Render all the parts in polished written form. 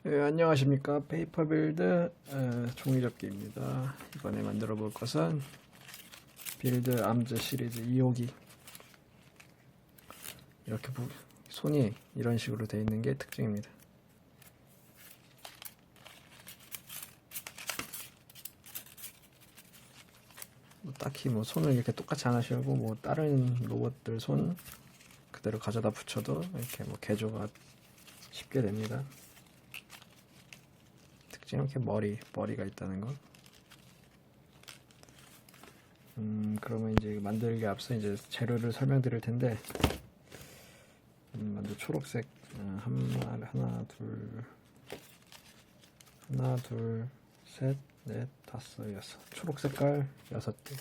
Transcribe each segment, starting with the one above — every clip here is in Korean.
안녕하십니까. 페이퍼빌드 종이접기입니다. 이번에 만들어 볼 것은 빌드 암즈 시리즈 2호기. 이렇게 손이 이런 식으로 되어 있는 게 특징입니다. 딱히 손을 이렇게 똑같이 안 하시고 다른 로봇들 손 그대로 가져다 붙여도 이렇게 개조가 쉽게 됩니다. 특징은 이렇게 머리가 있다는 거. 그러면 이제 만들기 앞서 이제 재료를 설명드릴 텐데, 먼저 초록색 하나, 둘, 셋, 넷, 다섯, 여섯. 초록 색깔 6개.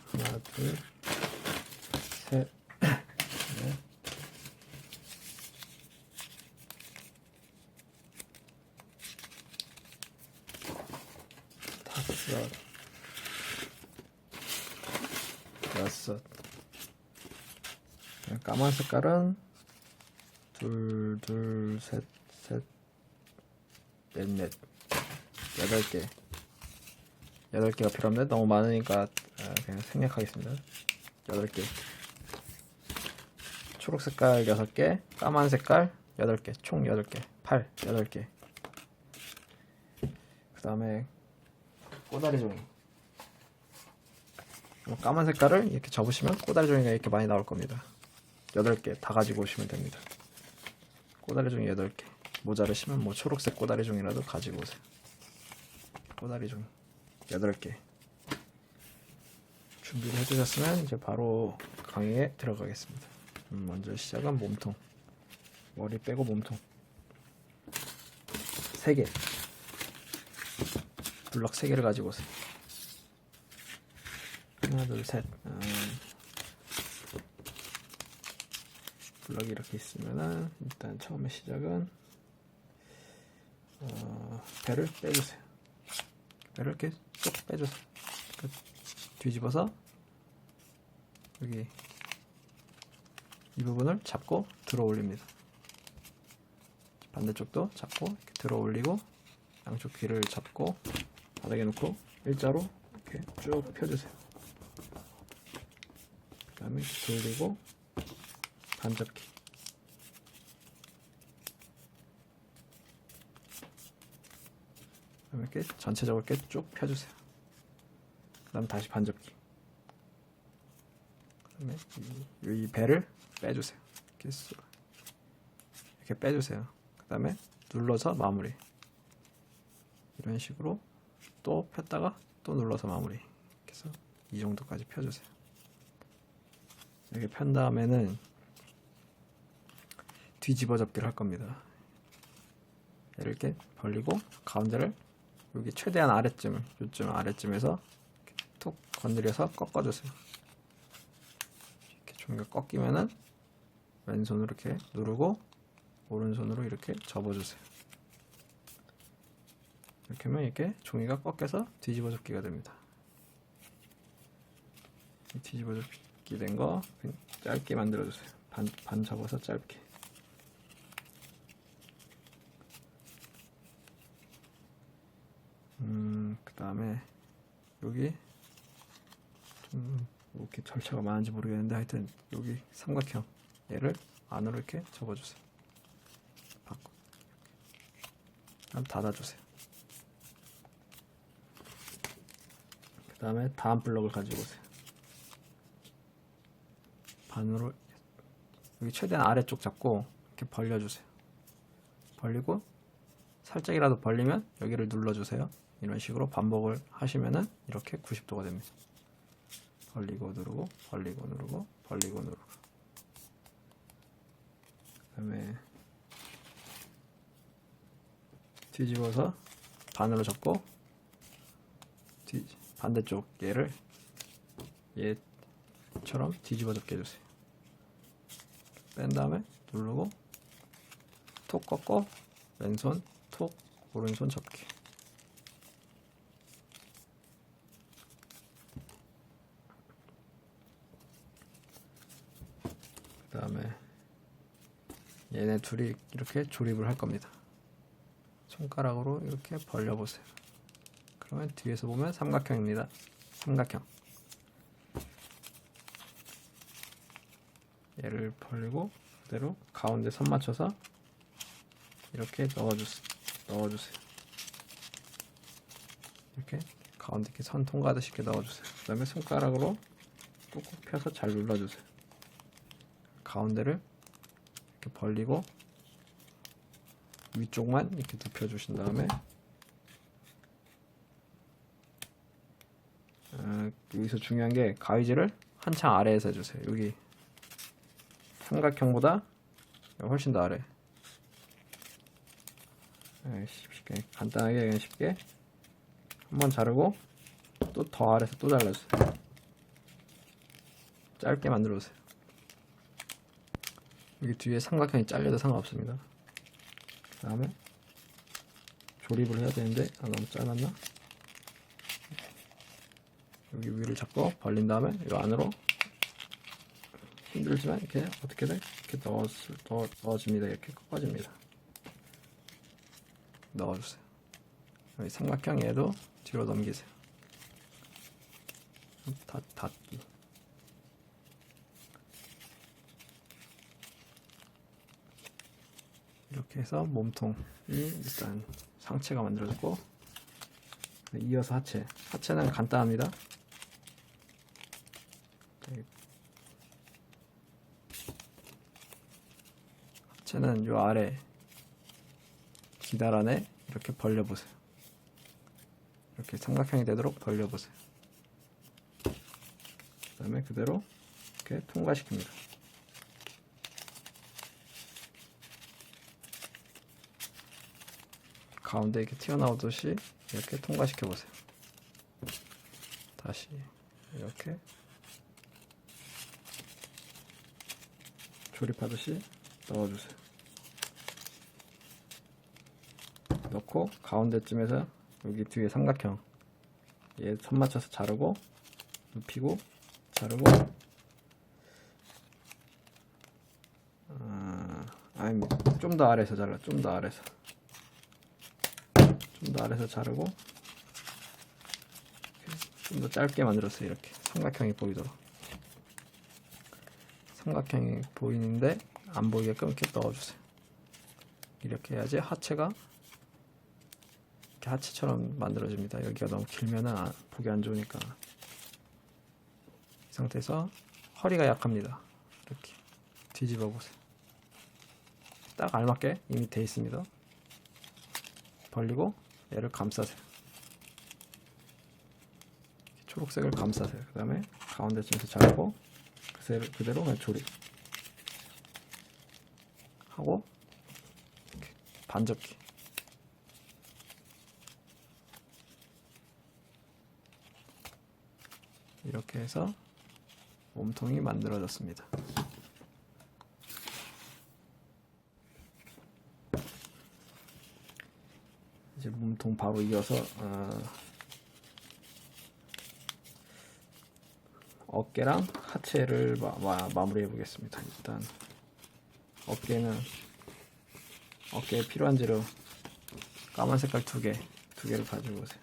하나, 둘, 셋, 넷, 다섯, 여섯. 까만 색깔은 둘, 셋, 넷, 8개. 8개가 필요 없는데 너무 많으니까 그냥 생략하겠습니다. 8개. 초록 색깔 6개, 까만 색깔 8개, 총 8개, 8개. 그 다음에 꼬다리 종이. 까만 색깔을 이렇게 접으시면 꼬다리 종이가 이렇게 많이 나올 겁니다. 8개 다 가지고 오시면 됩니다. 꼬다리 종이 8개. 모자르시면 초록색 꼬다리 종이라도 가지고 오세요. 꼬다리 종이 8개. 준비를 해두셨으면 이제 바로 강의에 들어가겠습니다. 먼저 시작은 몸통. 머리 빼고 몸통 3개. 블럭 3개를 가지고 오세요. 하나, 둘, 셋. 블럭이 이렇게 있으면은 일단 처음에 시작은 배를 빼주세요. 배를 이렇게 쏙 빼주세요. 뒤집어서 여기 이 부분을 잡고 들어 올립니다. 반대쪽도 잡고 이렇게 들어 올리고 양쪽 귀를 잡고 바닥에 놓고 일자로 이렇게 쭉 펴주세요. 그 다음에 돌리고 반접기. 그다음에 이렇게 전체적으로 이렇게 쭉 펴주세요. 그 다음 다시 반접기. 그 다음에 이 배를 빼주세요. 이렇게 빼주세요. 그 다음에 눌러서 마무리. 이런 식으로 또 폈다가 또 눌러서 마무리. 이렇게 해서 이 정도까지 펴주세요. 이렇게 편 다음에는 뒤집어 접기를 할 겁니다. 얘를 이렇게 벌리고 가운데를 여기 최대한 요쯤 아래쯤에서 툭 건드려서 꺾어주세요. 이렇게 종이가 꺾이면은 왼손으로 이렇게 누르고 오른손으로 이렇게 접어주세요. 이렇게 하면 이렇게 종이가 꺾여서 뒤집어 접기가 됩니다. 뒤집어 접기 된 거 짧게 만들어주세요. 반 접어서 짧게. 그 다음에 여기 좀 이렇게 절차가 많은지 모르겠는데 하여튼 여기 삼각형 얘를 안으로 이렇게 접어주세요. 그럼 닫아주세요. 그 다음에 다음 블럭을 가지고 오세요. 반으로 여기 최대한 아래쪽 잡고 이렇게 벌려주세요. 벌리고 살짝이라도 벌리면 여기를 눌러주세요. 이런 식으로 반복을 하시면은 이렇게 90도가 됩니다. 벌리고 누르고 벌리고 누르고 벌리고 누르고. 그 다음에 뒤집어서 반으로 접고 반대쪽 얘를 얘처럼 뒤집어 접게 해주세요. 뺀 다음에 누르고 톡 꺾고 왼손 톡 오른손 접기. 그 다음에 얘네 둘이 이렇게 조립을 할 겁니다. 손가락으로 이렇게 벌려보세요. 그러면 뒤에서 보면 삼각형입니다. 삼각형. 얘를 벌리고 그대로 가운데 선 맞춰서 이렇게 넣어주세요. 이렇게 가운데 이렇게 선 통과하듯이 이렇게 넣어주세요. 그 다음에 손가락으로 꾹꾹 펴서 잘 눌러주세요. 가운데를 이렇게 벌리고 위쪽만 이렇게 눕혀주신 다음에 여기서 중요한 게 가위질을 한창 아래에서 해주세요. 여기 삼각형보다 훨씬 더 아래. 쉽게 간단하게 그냥 쉽게 한번 자르고 또 더 아래에서 또 잘라주세요. 짧게 만들어주세요. 여기 뒤에 삼각형이 잘려도 상관없습니다. 그 다음에 조립을 해야 되는데 너무 잘랐나? 여기 위를 잡고 벌린 다음에 이 안으로 힘들지만 이렇게 어떻게든 이렇게 넣어줍니다. 이렇게 꺾어집니다. 넣어주세요. 여기 삼각형 얘도 뒤로 넘기세요. 닫기. 이렇게 해서 몸통이 일단 상체가 만들어졌고, 이어서 하체는 간단합니다. 하체는 요 아래 기달 안에 이렇게 벌려보세요. 이렇게 삼각형이 되도록 벌려보세요. 그 다음에 그대로 이렇게 통과시킵니다. 가운데 이렇게 튀어나오듯이 이렇게 통과시켜보세요. 다시 이렇게 조립하듯이 넣어주세요. 넣고 가운데쯤에서 여기 뒤에 삼각형 얘 선 맞춰서 자르고 눕히고 자르고 아닙니다. 좀 더 아래에서 잘라. 좀 더 아래에서 자르고 좀 더 짧게 만들었어요. 이렇게 삼각형이 보이도록. 삼각형이 보이는데 안 보이게끔 이렇게 넣어주세요. 이렇게 해야지 하체가 이렇게 하체처럼 만들어집니다. 여기가 너무 길면은 보기 안 좋으니까. 이 상태에서 허리가 약합니다. 이렇게 뒤집어 보세요. 딱 알맞게 이미 돼 있습니다. 벌리고 얘를 감싸세요. 초록색을 감싸세요. 그 다음에 가운데쯤에서 자르고 그대로 그냥 조립 하고 반접기. 이렇게 해서 몸통이 만들어졌습니다. 이제 몸통 바로 이어서 어깨랑 하체를 마무리해 보겠습니다. 일단 어깨에 필요한 재료 까만 색깔 두 개를 가지고 오세요.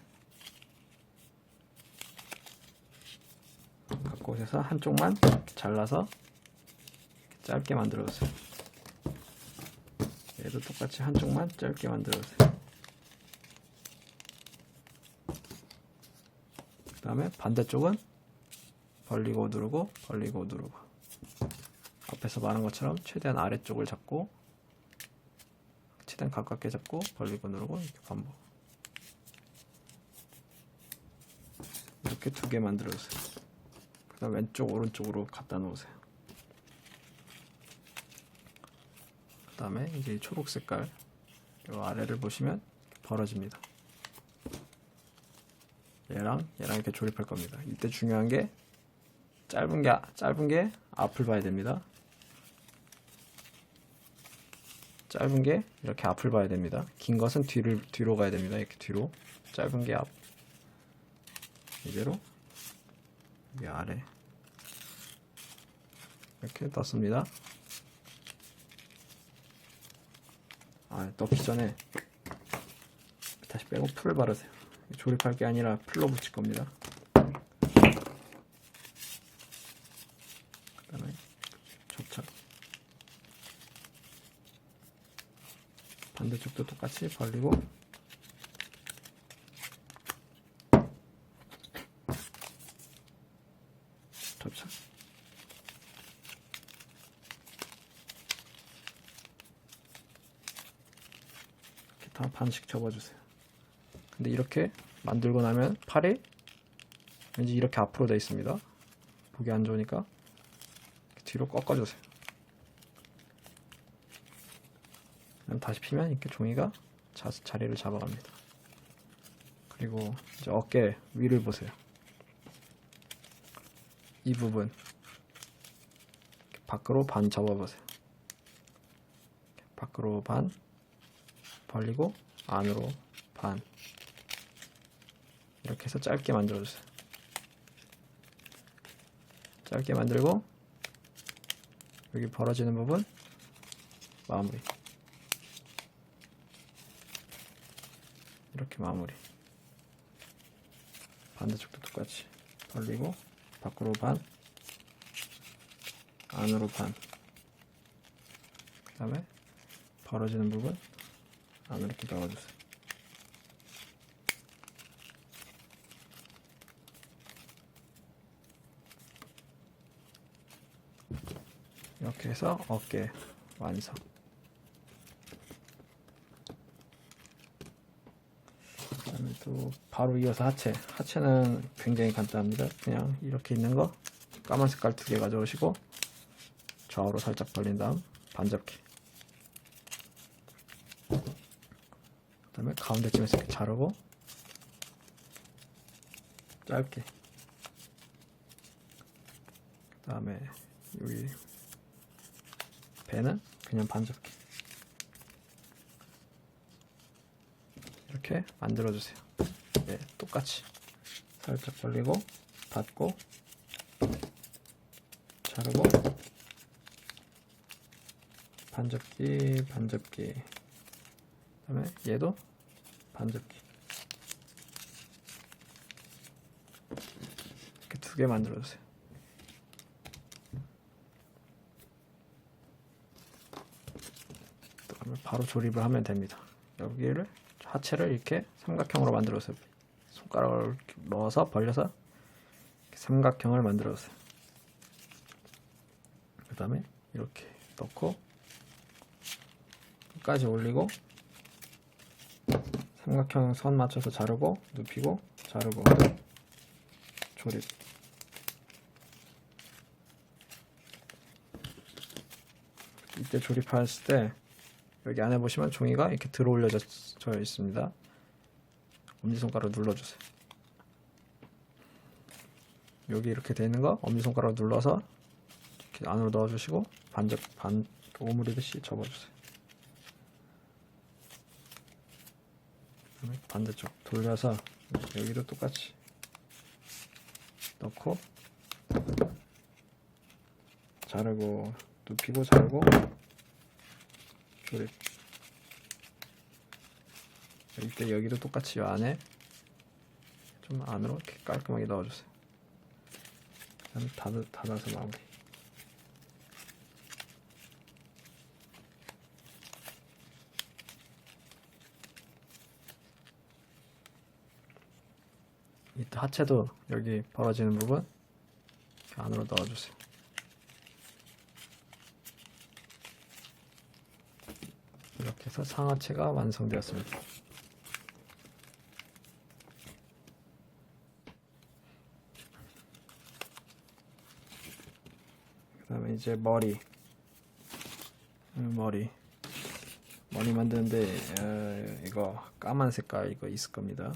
갖고 오셔서 한쪽만 잘라서 짧게 만들어 주세요. 얘도 똑같이 한쪽만 짧게 만들어 주세요. 그 다음에 반대쪽은 벌리고 누르고 벌리고 누르고, 앞에서 말한 것처럼 최대한 아래쪽을 잡고 최대한 가깝게 잡고 벌리고 누르고 이렇게 반복. 이렇게 두 개 만들어 주세요. 그 다음 왼쪽 오른쪽으로 갖다 놓으세요. 그 다음에 이제 초록 색깔 이 아래를 보시면 벌어집니다. 얘랑 이렇게 조립할 겁니다. 이때 중요한 게 짧은 게 앞을 봐야 됩니다. 짧은 게 이렇게 앞을 봐야 됩니다. 긴 것은 뒤로 가야 됩니다. 이렇게 뒤로. 짧은 게 앞. 이대로 여기 아래 이렇게 넣습니다. 넣기 전에 다시 빼고 풀을 바르세요. 조립할 게 아니라 풀로 붙일 겁니다. 그 다음에 접착. 반대쪽도 똑같이 벌리고 접착. 이렇게 다 반씩 접어주세요. 근데 이렇게 만들고 나면 팔이 왠지 이렇게 앞으로 되어 있습니다. 보기 안 좋으니까 뒤로 꺾어주세요. 그럼 다시 피면 이렇게 종이가 자리를 잡아갑니다. 그리고 이제 어깨 위를 보세요. 이 부분 밖으로 반 접어보세요. 밖으로 반 벌리고 안으로 반, 이렇게 해서 짧게 만들어주세요. 짧게 만들고 여기 벌어지는 부분 마무리. 이렇게 마무리. 반대쪽도 똑같이 벌리고 밖으로 반, 안으로 반. 그 다음에 벌어지는 부분 안으로 이렇게 넣어주세요. 이렇게 해서 어깨 완성. 그다음에 또 바로 이어서 하체. 하체는 굉장히 간단합니다. 그냥 이렇게 있는 거 까만 색깔 2개 가져오시고 좌우로 살짝 벌린 다음 반접기. 그다음에 가운데쯤에서 이렇게 자르고 짧게. 그다음에 여기 배는 그냥 반접기. 이렇게 만들어주세요. 네, 똑같이 살짝 벌리고 닫고 자르고 반접기 반접기. 그 다음에 얘도 반접기. 이렇게 2개 만들어주세요. 바로 조립을 하면 됩니다. 여기를 하체를 이렇게 삼각형으로 만들어서 손가락을 넣어서 벌려서 이렇게 삼각형을 만들어주세요. 그 다음에 이렇게 넣고 끝까지 올리고 삼각형 선 맞춰서 자르고 눕히고 자르고 조립. 이때 조립했을 때 여기 안에 보시면 종이가 이렇게 들어 올려져 있습니다. 엄지손가락 눌러주세요. 여기 이렇게 돼 있는 거 엄지손가락 눌러서 이렇게 안으로 넣어주시고 반 오므리듯이 접어주세요. 반대쪽 돌려서 여기도 똑같이 넣고 자르고 눕히고 자르고 조립. 이때 여기도 똑같이 이 안에 좀 안으로 이렇게 깔끔하게 넣어주세요. 그다음에 닫아서 마무리. 이때 하체도 여기 벌어지는 부분 이렇게 안으로 넣어주세요. 이렇게 해서 상하체가 완성되었습니다. 그 다음에 이제 머리 만드는데 이거 까만 색깔 이거 있을 겁니다.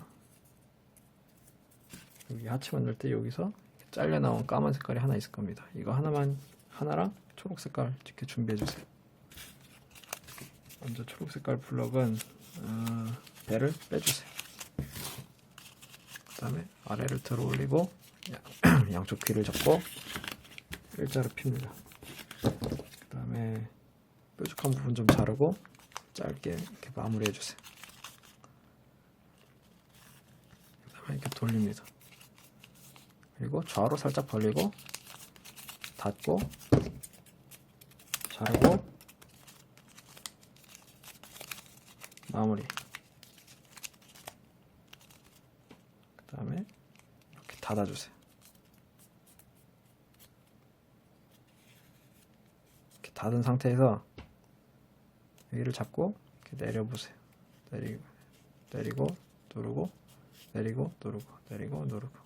여기 하체 만들 때 여기서 잘려 나온 까만 색깔이 하나 있을 겁니다. 이거 하나랑 초록 색깔 이렇게 준비해 주세요. 먼저 초록 색깔 블럭은 배를 빼주세요. 그 다음에 아래를 들어 올리고 양쪽 귀를 잡고 일자로 핍니다. 그 다음에 뾰족한 부분 좀 자르고 짧게 이렇게 마무리해 주세요. 그다음에 이렇게 돌립니다. 그리고 좌우로 살짝 벌리고 닫고 자르고 마무리. 그 다음에 이렇게 닫아주세요. 이렇게 닫은 상태에서 여기를 잡고 이렇게 내려보세요. 내리고 누르고 내리고 누르고 내리고 누르고.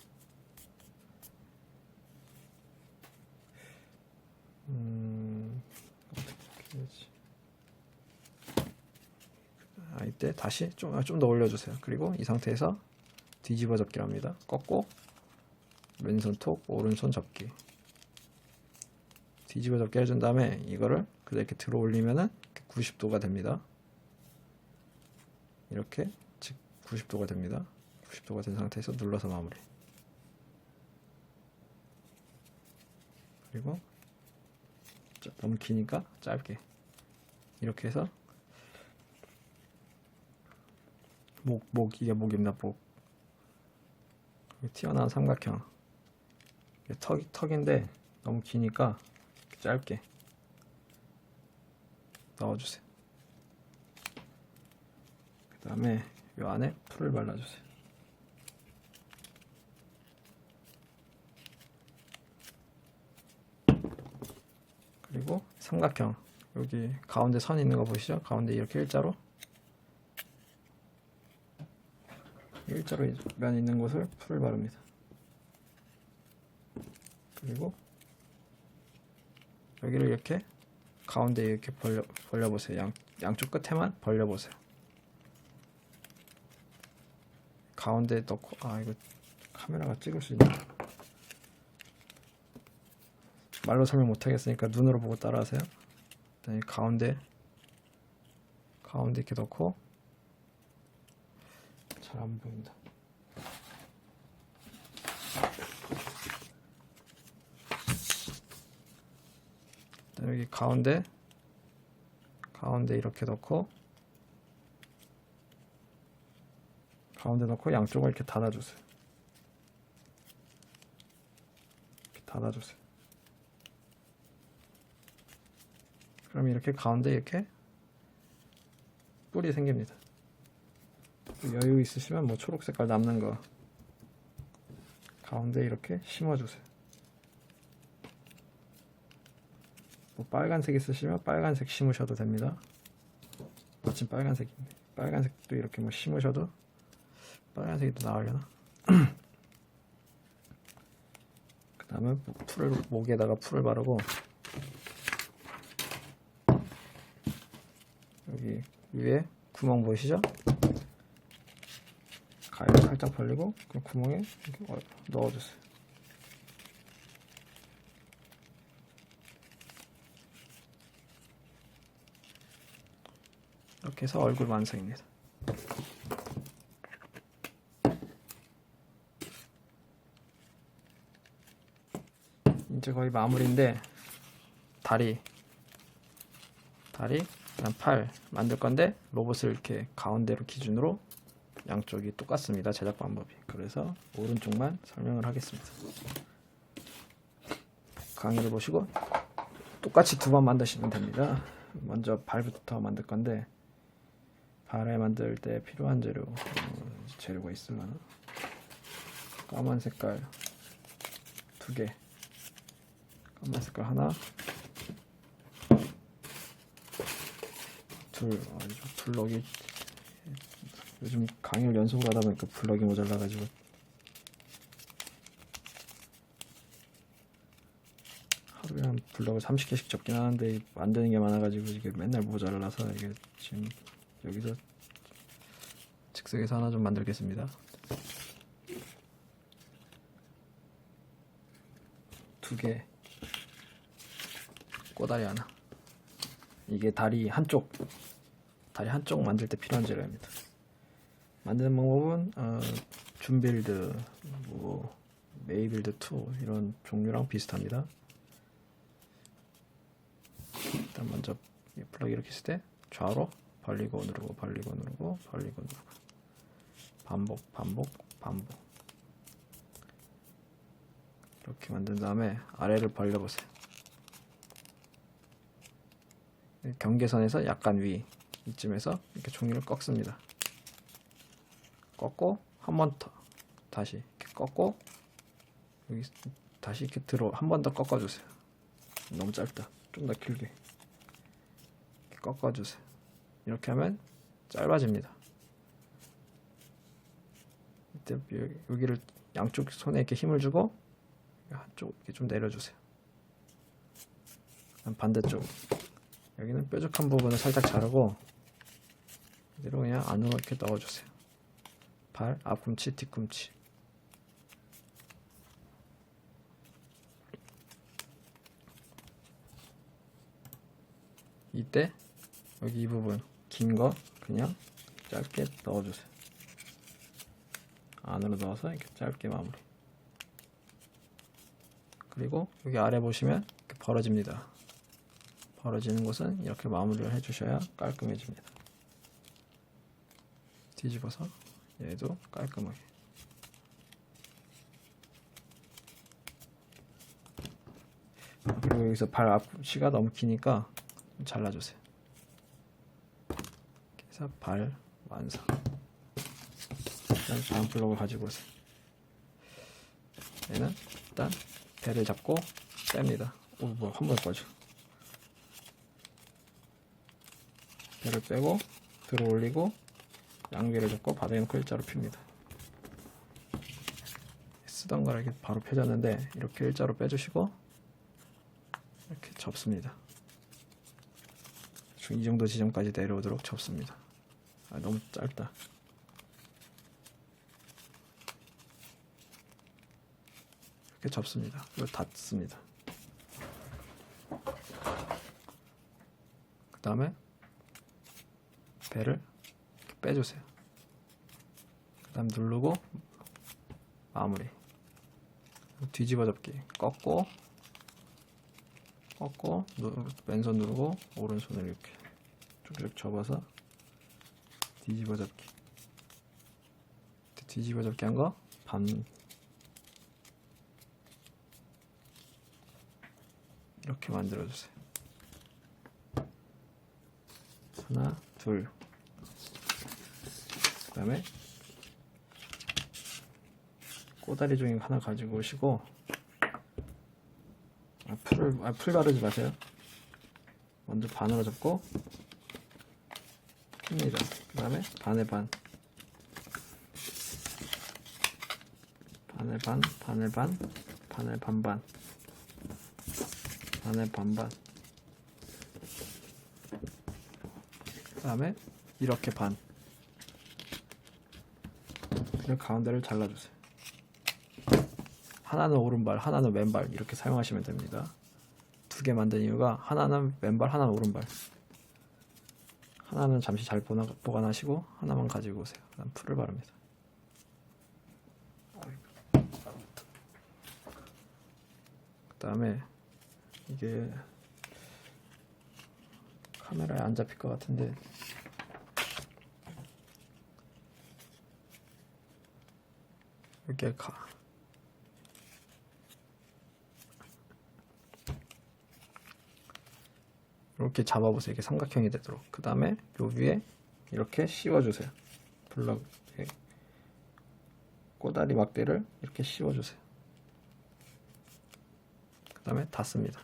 어떻게 해야지? 이때 다시 좀 더 올려주세요. 그리고 이 상태에서 뒤집어 접기를 합니다. 꺾고 왼손 톡 오른손 접기, 뒤집어 접기 해준 다음에 이거를 그대로 이렇게 들어 올리면은 90도가 됩니다. 이렇게 즉 90도가 됩니다. 90도가 된 상태에서 눌러서 마무리. 그리고 너무 기니까 짧게 이렇게 해서 이게 목입니다. 목. 튀어나온 삼각형. 턱인데 너무 기니까 짧게 넣어주세요. 그 다음에 이 안에 풀을 발라주세요. 그리고 삼각형, 여기 가운데 선 있는 거 보시죠? 가운데 이렇게 일자로 면 있는 곳을 풀을 바릅니다. 그리고 여기를 이렇게 가운데 이렇게 벌려보세요. 양쪽 끝에만 벌려보세요. 가운데 넣고, 이거 카메라가 찍을 수 있나? 말로 설명 못하겠으니까 눈으로 보고 따라하세요. 일단 가운데 이렇게 넣고, 잘 안 보인다. 여기 가운데 이렇게 넣고, 양쪽을 이렇게 닫아주세요. 그럼 이렇게 가운데 이렇게 뿔이 생깁니다. 여유 있으시면 뭐 초록 색깔 남는 거 가운데 이렇게 심어주세요. 뭐 빨간색 있으시면 빨간색 심으셔도 됩니다. 마침 빨간색인데 빨간색도 이렇게 뭐 심으셔도 빨간색이 더 나으려나? 그 다음에 목에다가 풀을 바르고, 여기 위에 구멍 보이시죠? 가위를 살짝 벌리고 그 구멍에 이렇게 넣어주세요. 이렇게 해서 얼굴 완성입니다. 이제 거의 마무리인데, 다리 그다음 팔 만들 건데, 로봇을 이렇게 가운데로 기준으로 양쪽이 똑같습니다. 제작 방법이. 그래서 오른쪽만 설명을 하겠습니다. 강의를 보시고 똑같이 두 번 만드시면 됩니다. 먼저 발부터 만들 건데, 발에 만들 때 필요한 재료가 있으려나? 까만 색깔 2개, 까만 색깔 하나, 블럭이 요즘 강의를 연속으로 하다 보니까 블럭이 모자라가지고 하루에 한 블럭을 30개씩 접긴 하는데 만드는 게 많아가지고 이게 맨날 모자라서, 이게 지금 여기서 즉석에서 하나 좀 만들겠습니다. 2개, 꼬다리 하나. 이게 다리 한쪽 만들 때 필요한 재료입니다. 만드는 방법은 준빌드, 메이빌드 2 이런 종류랑 비슷합니다. 일단 먼저 플러그 이렇게 했을 때 좌우로 벌리고 누르고 벌리고 누르고 벌리고 누르고 반복 반복 반복 이렇게 만든 다음에 아래를 벌려보세요. 경계선에서 약간 위 이쯤에서 이렇게 종이를 꺾습니다. 꺾고 한 번 더 다시 이렇게 꺾고 여기 다시 이렇게 들어 한 번 더 꺾어주세요. 너무 짧다. 좀 더 길게 이렇게 꺾어주세요. 이렇게 하면 짧아집니다. 이때 여기를 양쪽 손에 이렇게 힘을 주고 한쪽 이렇게 좀 내려주세요. 반대쪽 여기는 뾰족한 부분을 살짝 자르고 이대로 그냥 안으로 이렇게 넣어주세요. 발 앞꿈치 뒤꿈치 이때 여기 이 부분 긴 거 그냥 짧게 넣어주세요. 안으로 넣어서 이렇게 짧게 마무리. 그리고 여기 아래 보시면 이렇게 벌어집니다. 벌어지는 곳은 이렇게 마무리를 해주셔야 깔끔해집니다. 뒤집어서 얘도 깔끔하게. 그리고 여기서 발 앞꿈치가 너무 기니까 잘라주세요. 그래서 발 완성. 다음 블록을 가지고 오세요. 얘는 일단 배를 잡고 뺍니다. 오, 뭐 한 번에 꺼져. 배를 빼고 들어 올리고 양귀를 잡고 바닥에 놓고 일자로 핍니다. 쓰던 거를 이렇게 바로 펴졌는데 이렇게 일자로 빼주시고 이렇게 접습니다. 이 정도 지점까지 내려오도록 접습니다. 너무 짧다. 이렇게 접습니다. 그리고 닫습니다. 그 다음에 배를 이렇게 빼주세요. 그 다음 누르고 마무리. 뒤집어 접기 꺾고 왼손 누르고 오른손을 이렇게 쭉쭉 접어서 뒤집어 접기. 뒤집어 접기 한 거 반 이렇게 만들어 주세요. 하나, 둘. 그 다음에 꼬다리 종이 하나 가지고 오시고 풀 바르지 마세요. 먼저 반으로 접고 핍니다. 그 다음에 반에 반, 반에 반, 반에 반, 반에 반반, 반에 반반. 그 다음에 이렇게 반. 그리고 가운데를 잘라주세요. 하나는 오른발, 하나는 왼발 이렇게 사용하시면 됩니다. 두 개 만든 이유가 하나는 왼발, 하나는 오른발. 하나는 잠시 잘 보관하시고 하나만 가지고 오세요. 그다음 풀을 바릅니다. 그 다음에 이게 카메라에 안 잡힐 것 같은데 이렇게 이렇게 잡아보세요. 이렇게 삼각형이 되도록. 그 다음에 요 위에 이렇게 씌워주세요. 블럭 꼬다리 막대를 이렇게 씌워주세요. 그 다음에 닫습니다.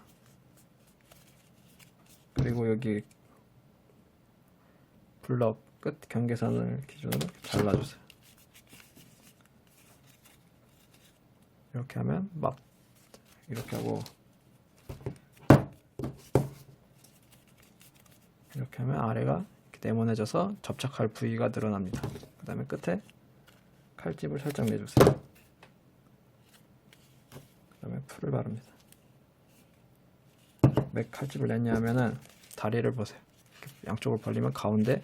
그리고 여기 블럭 끝 경계선을 기준으로 잘라주세요. 이렇게 하면 막 이렇게 하고 이렇게 하면 아래가 이렇게 네모내져서 접착할 부위가 늘어납니다. 그 다음에 끝에 칼집을 살짝 내주세요. 그 다음에 풀을 바릅니다. 왜 칼집을 냈냐 하면은 다리를 보세요. 이렇게 양쪽을 벌리면 가운데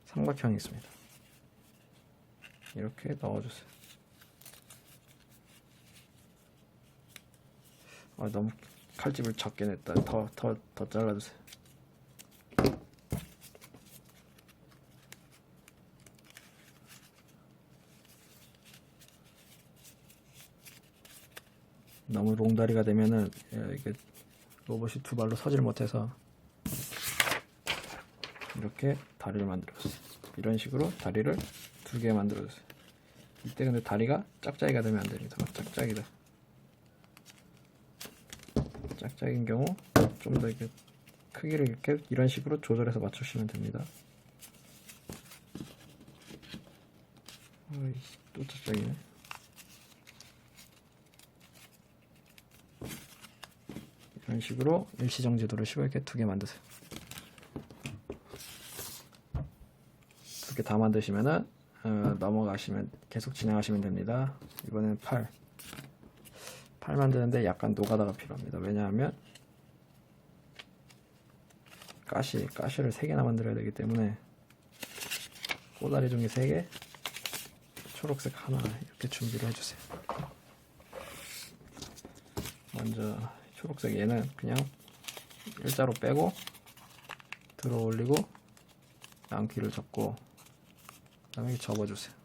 삼각형이 있습니다. 이렇게 넣어주세요. 너무 칼집을 적게 냈다. 더 잘라주세요. 너무 롱다리가 되면은 이게 로봇이 두 발로 서질 못해서 이렇게 다리를 만들었어요. 이런 식으로 다리를 두 개 만들어줬어요. 이때 근데 다리가 짝짝이가 되면 안 됩니다. 짝짝이다. 짝짝인 경우 좀 더 이렇게 크기를 이렇게 이런 식으로 조절해서 맞추시면 됩니다. 또 짝짝이네. 이런 식으로 일시정지도를 쉽게 두 개 만드세요. 두 개 다 만드시면은 넘어가시면 계속 진행하시면 됩니다. 이번에는 팔 만드는데 약간 노가다가 필요합니다. 왜냐하면 가시를 3개나 만들어야 되기 때문에 꼬다리 종이 3개, 초록색 하나 이렇게 준비를 해주세요. 먼저 초록색 얘는 그냥 일자로 빼고 들어 올리고 양귀를 접고 그 다음에 접어주세요.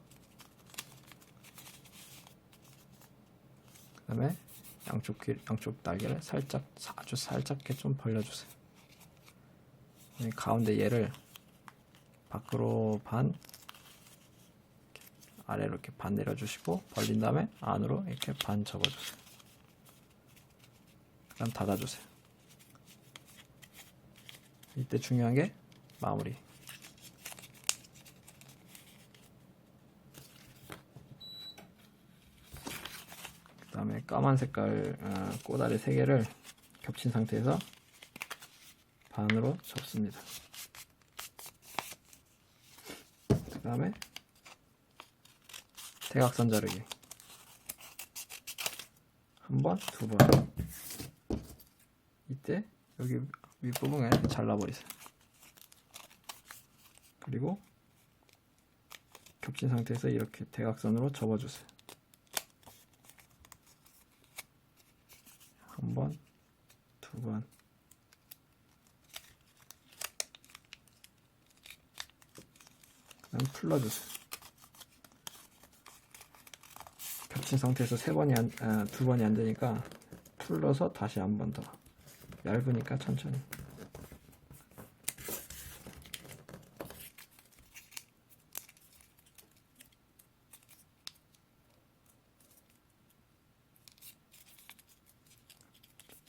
그 다음에 양쪽 날개를 아주 살짝 이렇게 좀 벌려주세요. 가운데 얘를 밖으로 반, 아래로 이렇게 반 내려주시고 벌린 다음에 안으로 이렇게 반 접어주세요. 그 다음 닫아주세요. 이때 중요한 게 마무리. 그 다음에 까만 색깔 꼬다리 3개를 겹친 상태에서 반으로 접습니다. 그 다음에 대각선 자르기 한 번, 2번. 이때 여기 윗부분에 잘라버리세요. 그리고 겹친 상태에서 이렇게 대각선으로 접어주세요. 한 번, 2번. 그다음 풀러주세요. 겹친 상태에서 2번이 안 되니까 풀러서 다시 한 번 더. 얇으니까 천천히.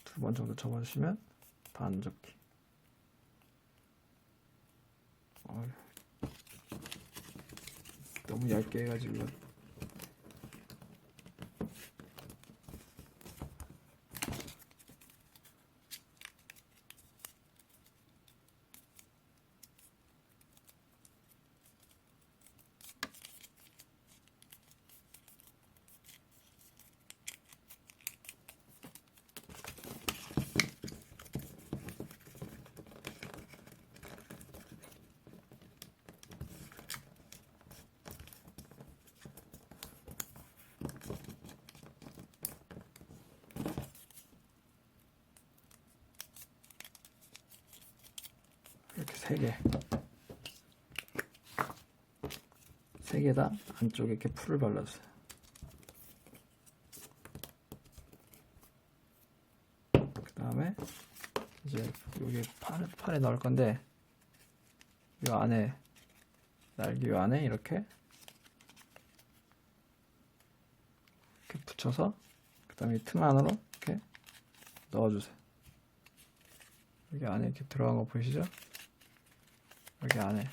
두 번 정도 접어주시면 반 접기. 너무 얇게 해가지고 이렇게 3개 다 안쪽에 이렇게 풀을 발라주세요. 그 다음에 이제 여기 팔에 넣을 건데 이 안에 날개 요 안에 이렇게 붙여서 그 다음에 틈 안으로 이렇게 넣어주세요. 여기 안에 이렇게 들어간 거 보이시죠? 여기 안에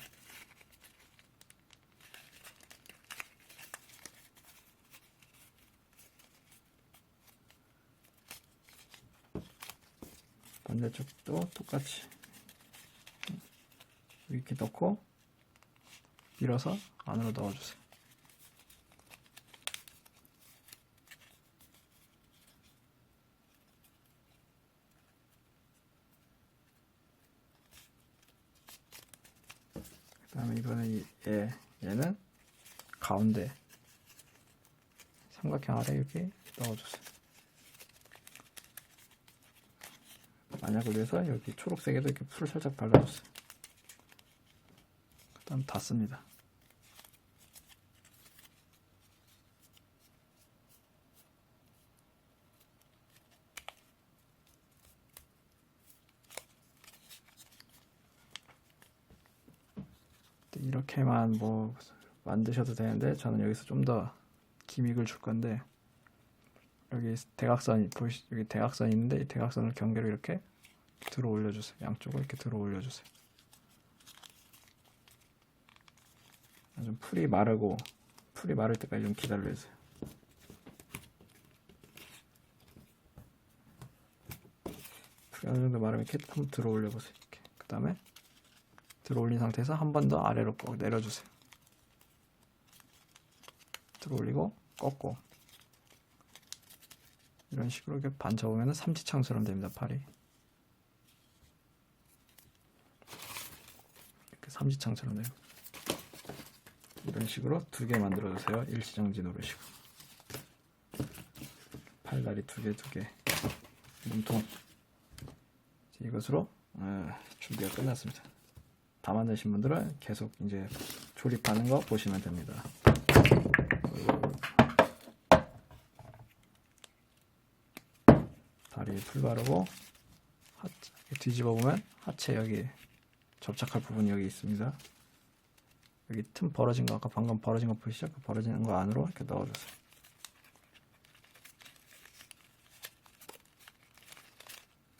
반대쪽도 똑같이 이렇게 넣고 밀어서 안으로 넣어주세요. 그 다음에 이번에 얘는 가운데 삼각형 아래 이렇게 넣어주세요. 만약을 위해서 여기 초록색에도 이렇게 풀을 살짝 발라줬어요. 그 다음 닫습니다. 이렇게만 뭐 만드셔도 되는데 저는 여기서 좀 더 기믹을 줄 건데, 여기 대각선이 보이시, 여기 대각선이 있는데 이 대각선을 경계로 이렇게 들어 올려주세요. 양쪽을 이렇게 들어 올려주세요. 좀 풀이 마를 때까지 좀 기다려주세요. 풀이 어느 정도 마르면 이렇게 한번 들어 올려보세요. 이렇게. 그 다음에 들어 올린 상태에서 한 번 더 아래로 꼭 내려주세요. 들어 올리고 꺾고, 이런 식으로 이렇게 반 접으면 삼지창처럼 됩니다. 팔이 이렇게 삼지창처럼 돼요. 이런 식으로 두 개 만들어 주세요. 일시정지 누르시고. 팔다리 두 개 몸통. 이것으로 준비가 끝났습니다. 다 만드신 분들은 계속 이제 조립하는 거 보시면 됩니다. 다리 풀 바르고 뒤집어 보면 하체 여기 접착할 부분이 여기 있습니다. 여기 틈 벌어진 거, 아까 방금 벌어진 거 보이시죠? 그 벌어지는 거 안으로 이렇게 넣어주세요.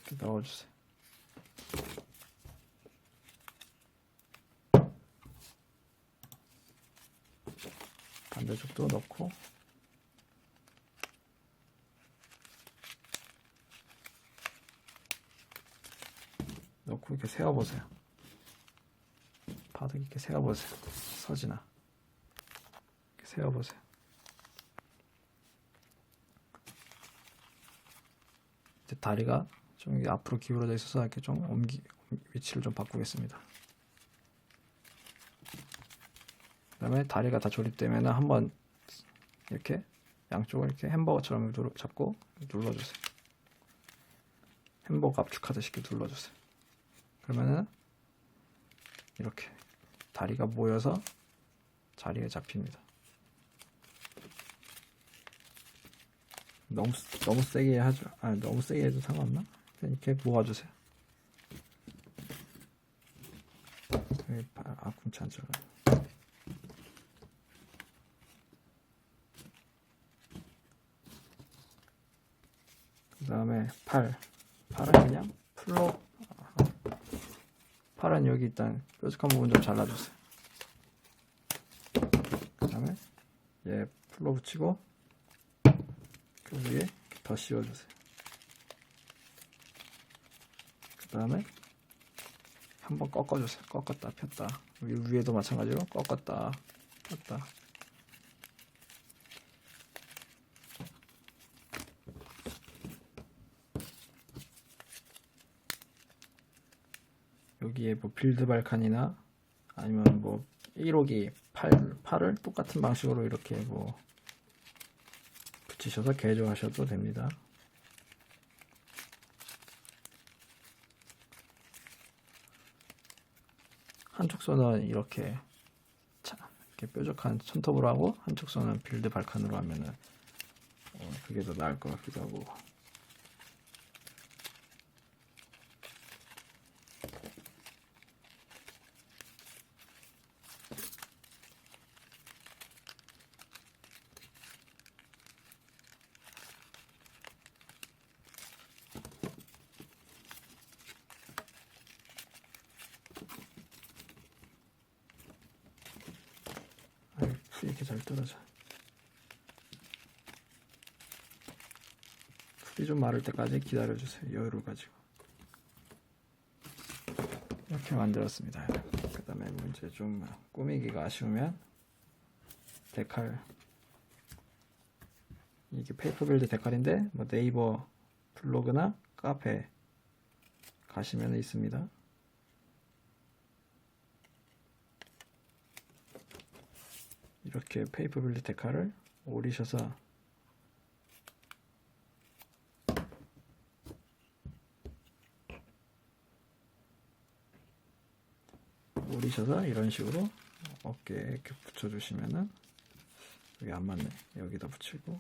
이렇게 넣어주세요. 반대쪽도 넣고, 이렇게 세워보세요. 바닥 이렇게 세워보세요. 서지나 이렇게 세워보세요. 이제 다리가 좀 앞으로 기울어져 있어서 이렇게 좀 위치를 좀 바꾸겠습니다. 그 다음에 다리가 다 조립되면 한번 이렇게 양쪽을 이렇게 햄버거처럼 잡고 눌러주세요. 햄버거 압축하듯이 이렇게 눌러주세요. 그러면은 이렇게 다리가 모여서 자리에 잡힙니다. 너무 세게 하죠. 너무 세게 해도 상관없나? 이렇게 모아주세요. 앞꿈치 안쪽으로. 그 다음에 팔은 그냥 풀로, 팔은 여기 일단 뾰족한 부분 좀 잘라주세요. 그 다음에 얘 풀로 붙이고 그 위에 더 씌워주세요. 그 다음에 한번 꺾어주세요. 꺾었다 폈다. 여기 위에도 마찬가지로 꺾었다 폈다. 여기에 뭐 빌드 발칸이나 아니면 뭐 1호기 팔을 똑같은 방식으로 이렇게 뭐 붙이셔서 개조하셔도 됩니다. 한쪽 손은 이렇게 뾰족한 손톱으로 하고 한쪽 손은 빌드 발칸으로 하면은 그게 더 나을 것 같기도 하고. 이렇게 잘 떨어져. 풀이 좀 마를 때까지 기다려주세요. 여유를 가지고. 이렇게 만들었습니다. 그 다음에 뭐 이제 좀 꾸미기가 아쉬우면 데칼, 이게 페이퍼빌드 데칼인데 뭐 네이버 블로그나 카페 가시면 있습니다. 이렇게 페이퍼빌드 데칼을 오리셔서 이런 식으로 어깨에 이렇게 붙여주시면은, 여기 안 맞네. 여기다 붙이고,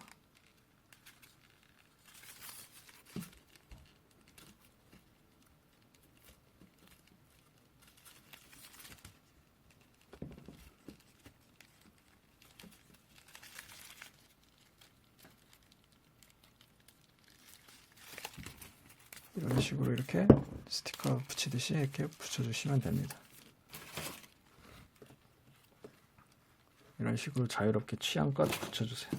이런 식으로 이렇게 스티커 붙이듯이 이렇게 붙여주시면 됩니다. 이런 식으로 자유롭게 취향껏 붙여주세요.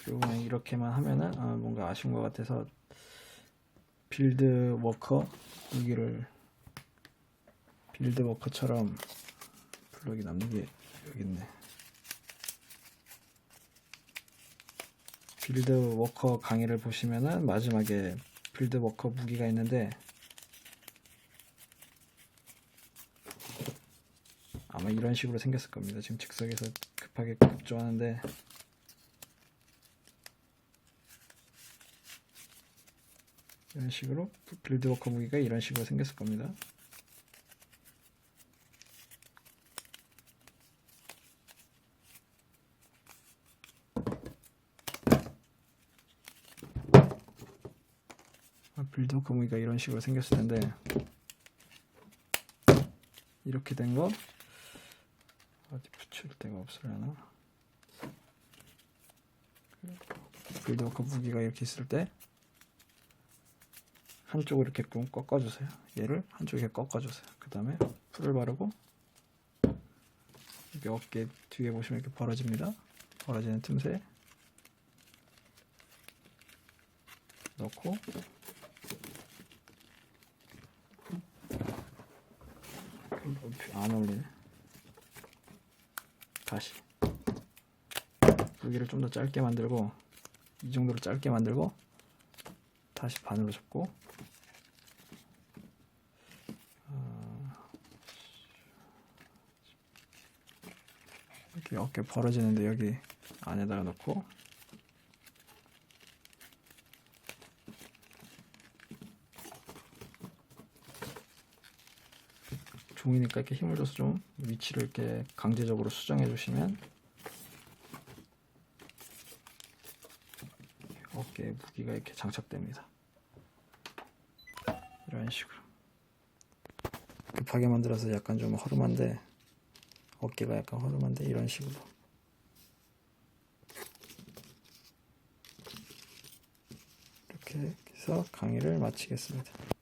그리고 그냥 이렇게만 하면은 뭔가 아쉬운 것 같아서 빌드 워커 여기를 빌드 워커처럼 블록이 남는 게 여기 있네. 빌드 워커 강의를 보시면은 마지막에 빌드 워커 무기가 있는데 아마 이런 식으로 생겼을 겁니다. 지금 즉석에서 급하게 급조하는데 이런 식으로 빌드 워커 무기가 이런 식으로 생겼을 겁니다. 빌드 워커 무기가 이런 식으로 생겼을 텐데 이렇게 된 거 어디 붙일 데가 없으려나? 빌드 워커 무기가 이렇게 있을 때 한쪽을 이렇게 꺾어주세요. 얘를 한쪽에 꺾어주세요. 그 다음에 풀을 바르고 여기 어깨 뒤에 보시면 이렇게 벌어집니다. 벌어지는 틈새 넣고 안 어울리네. 다시 여기를 좀 더 짧게 만들고 이 정도로 짧게 만들고 다시 반으로 접고 이렇게 어깨 벌어지는데 여기 안에다가 넣고 종이니까 이렇게 힘을 줘서 좀 위치를 이렇게 강제적으로 수정해 주시면 어깨에 무기가 이렇게 장착됩니다. 이런 식으로 급하게 만들어서 약간 좀 허름한데 어깨가 약간 허름한데 이런 식으로 이렇게 해서 강의를 마치겠습니다.